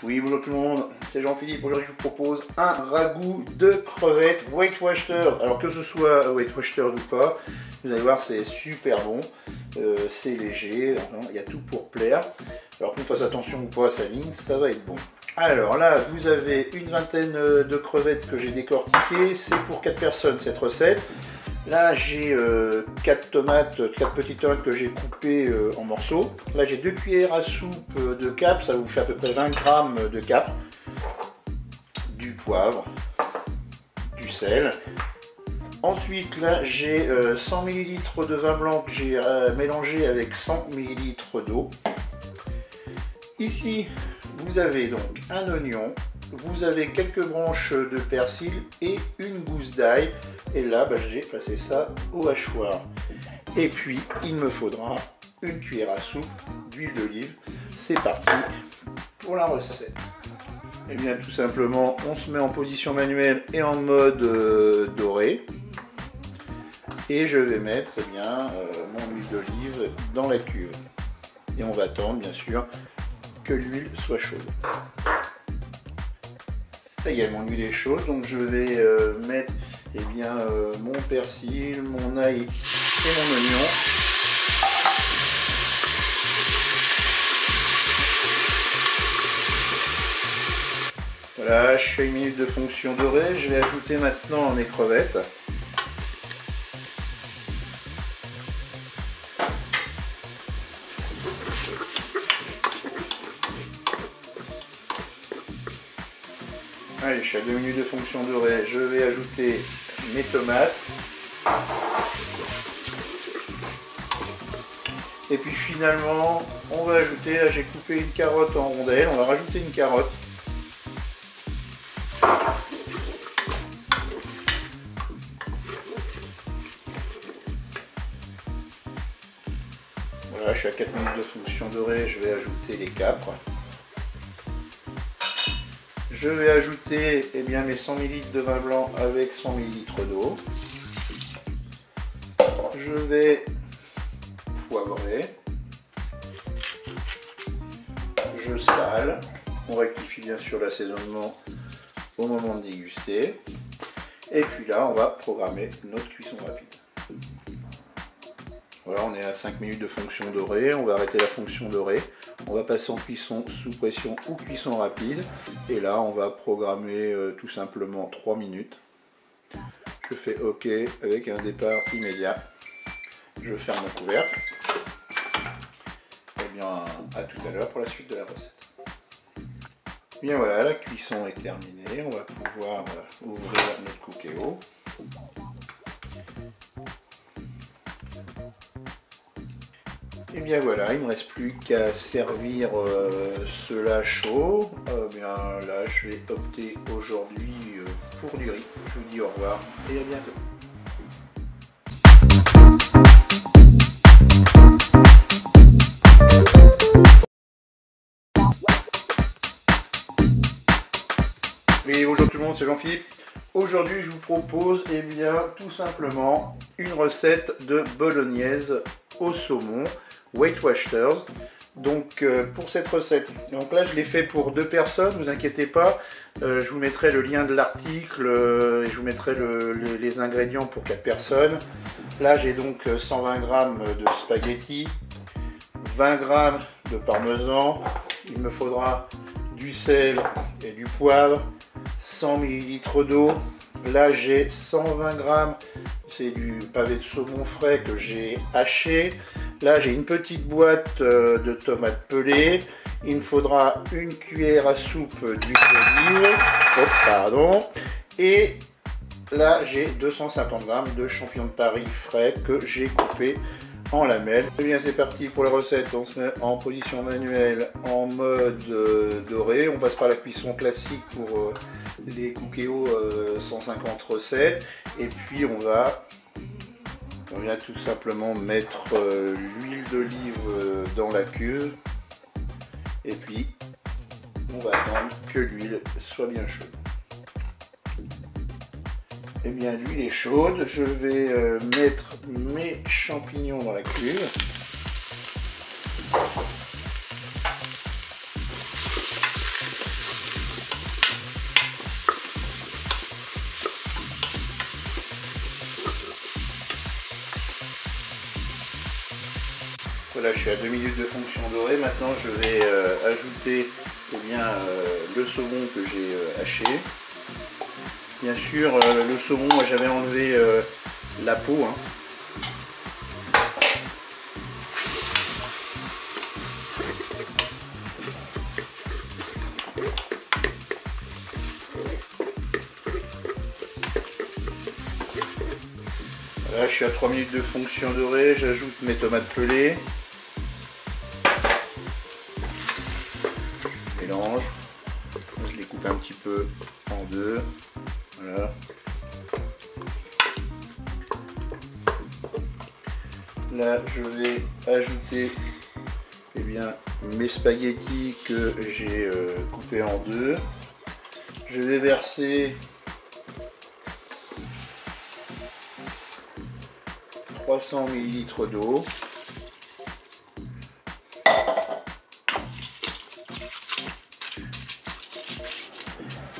Oui, bonjour tout le monde, c'est Jean-Philippe. Aujourd'hui, je vous propose un ragoût de crevettes Weight Watchers. Alors que ce soit Weight Watchers ou pas, vous allez voir, c'est super bon. C'est léger, il y a tout pour plaire. Alors qu'on fasse attention ou pas à sa ligne, ça va être bon. Alors là, vous avez une vingtaine de crevettes que j'ai décortiquées. C'est pour 4 personnes cette recette. Là, j'ai 4 petites tomates que j'ai coupées en morceaux. Là, j'ai 2 cuillères à soupe de capre, ça vous fait à peu près 20 grammes de capre, du poivre, du sel. Ensuite, là, j'ai 100 ml de vin blanc que j'ai mélangé avec 100 ml d'eau. Ici, vous avez donc un oignon. Vous avez quelques branches de persil et une gousse d'ail. Et là, j'ai passé ça au hachoir. Et puis, il me faudra une cuillère à soupe d'huile d'olive. C'est parti pour la recette. Et bien, tout simplement, on se met en position manuelle et en mode doré. Et je vais mettre mon huile d'olive dans la cuve. Et on va attendre, bien sûr, que l'huile soit chaude. Ça y est, mon huile est chaude, donc je vais mettre mon persil, mon ail et mon oignon. Voilà, je fais une minute de fonction dorée. Je vais ajouter maintenant mes crevettes. Allez, je suis à 2 minutes de fonction dorée, je vais ajouter mes tomates. Et puis finalement, on va ajouter, là j'ai coupé une carotte en rondelles, on va rajouter une carotte. Voilà, je suis à 4 minutes de fonction dorée, je vais ajouter les capres. Je vais ajouter mes 100 ml de vin blanc avec 100 ml d'eau. Je vais poivrer. Je sale. On rectifie bien sûr l'assaisonnement au moment de déguster. Et puis là, on va programmer notre cuisson rapide. Voilà, on est à 5 minutes de fonction dorée. On va arrêter la fonction dorée. On va passer en cuisson sous pression ou cuisson rapide. Et là, on va programmer tout simplement 3 minutes. Je fais OK avec un départ immédiat. Je ferme mon couvercle. Et bien, à tout à l'heure pour la suite de la recette. Bien voilà, la cuisson est terminée. On va pouvoir ouvrir notre cookéo. Et bien voilà, il ne me reste plus qu'à servir cela chaud. Bien là, je vais opter aujourd'hui pour du riz. Je vous dis au revoir et à bientôt. Oui, bonjour tout le monde, c'est Jean-Philippe. Aujourd'hui, je vous propose tout simplement une recette de bolognaise au saumon Weight Watchers. Donc pour cette recette, donc là je l'ai fait pour 2 personnes, ne vous inquiétez pas, je vous mettrai le lien de l'article et je vous mettrai les ingrédients pour 4 personnes. Là j'ai donc 120 g de spaghettis, 20 g de parmesan, il me faudra du sel et du poivre, 100 ml d'eau. Là j'ai 120 g, c'est du pavé de saumon frais que j'ai haché. Là j'ai une petite boîte de tomates pelées. Il me faudra une cuillère à soupe d'huile d'olive. Oh, pardon. Et là j'ai 250 g de champignons de Paris frais que j'ai coupés en lamelles. Et bien c'est parti pour la recette. On se met en position manuelle en mode doré. On passe par la cuisson classique pour les cookéos 150 recettes. Et puis on vient tout simplement mettre l'huile d'olive dans la cuve. Et puis on va attendre que l'huile soit bien chaude. Et bien l'huile est chaude, je vais mettre mes champignons dans la cuve. Voilà, je suis à 2 minutes de fonction dorée. Maintenant, je vais ajouter le saumon que j'ai haché. Bien sûr, le saumon, moi j'avais enlevé la peau. Hein. Là, je suis à 3 minutes de fonction dorée, j'ajoute mes tomates pelées. Je mélange. Je les coupe un petit peu en deux. Voilà. Là, je vais ajouter mes spaghettis que j'ai coupés en deux. Je vais verser 300 ml d'eau.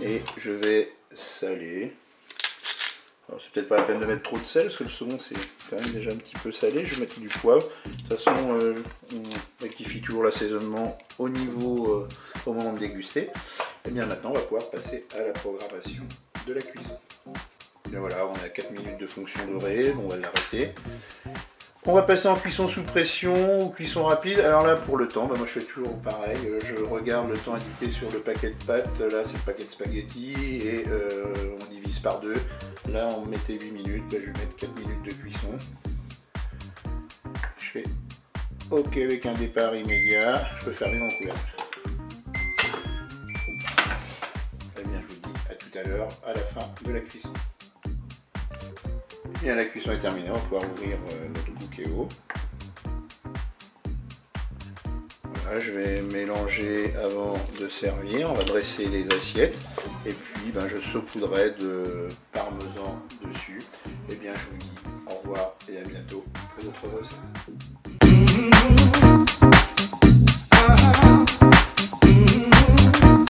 Et je vais saler. Alors c'est peut-être pas la peine de mettre trop de sel parce que le saumon c'est quand même déjà un petit peu salé. Je vais mettre du poivre. De toute façon on rectifie toujours l'assaisonnement au moment de déguster. Et bien maintenant on va pouvoir passer à la programmation de la cuisson. Et bien voilà, on est à 4 minutes de fonction dorée, on va l'arrêter. On va passer en cuisson sous pression ou cuisson rapide. Alors là pour le temps, moi je fais toujours pareil, je regarde le temps indiqué sur le paquet de pâtes, là c'est le paquet de spaghettis et on divise par deux. Là on mettait 8 minutes, je vais mettre 4 minutes de cuisson. Je fais OK avec un départ immédiat, je peux fermer mon couvercle. Et bien je vous dis à tout à l'heure, à la fin de la cuisson. Bien, la cuisson est terminée, on va pouvoir ouvrir notre cookéo. Voilà, je vais mélanger avant de servir, on va dresser les assiettes et puis je saupoudrerai de parmesan dessus. Et bien je vous dis au revoir et à bientôt pour d'autres recettes.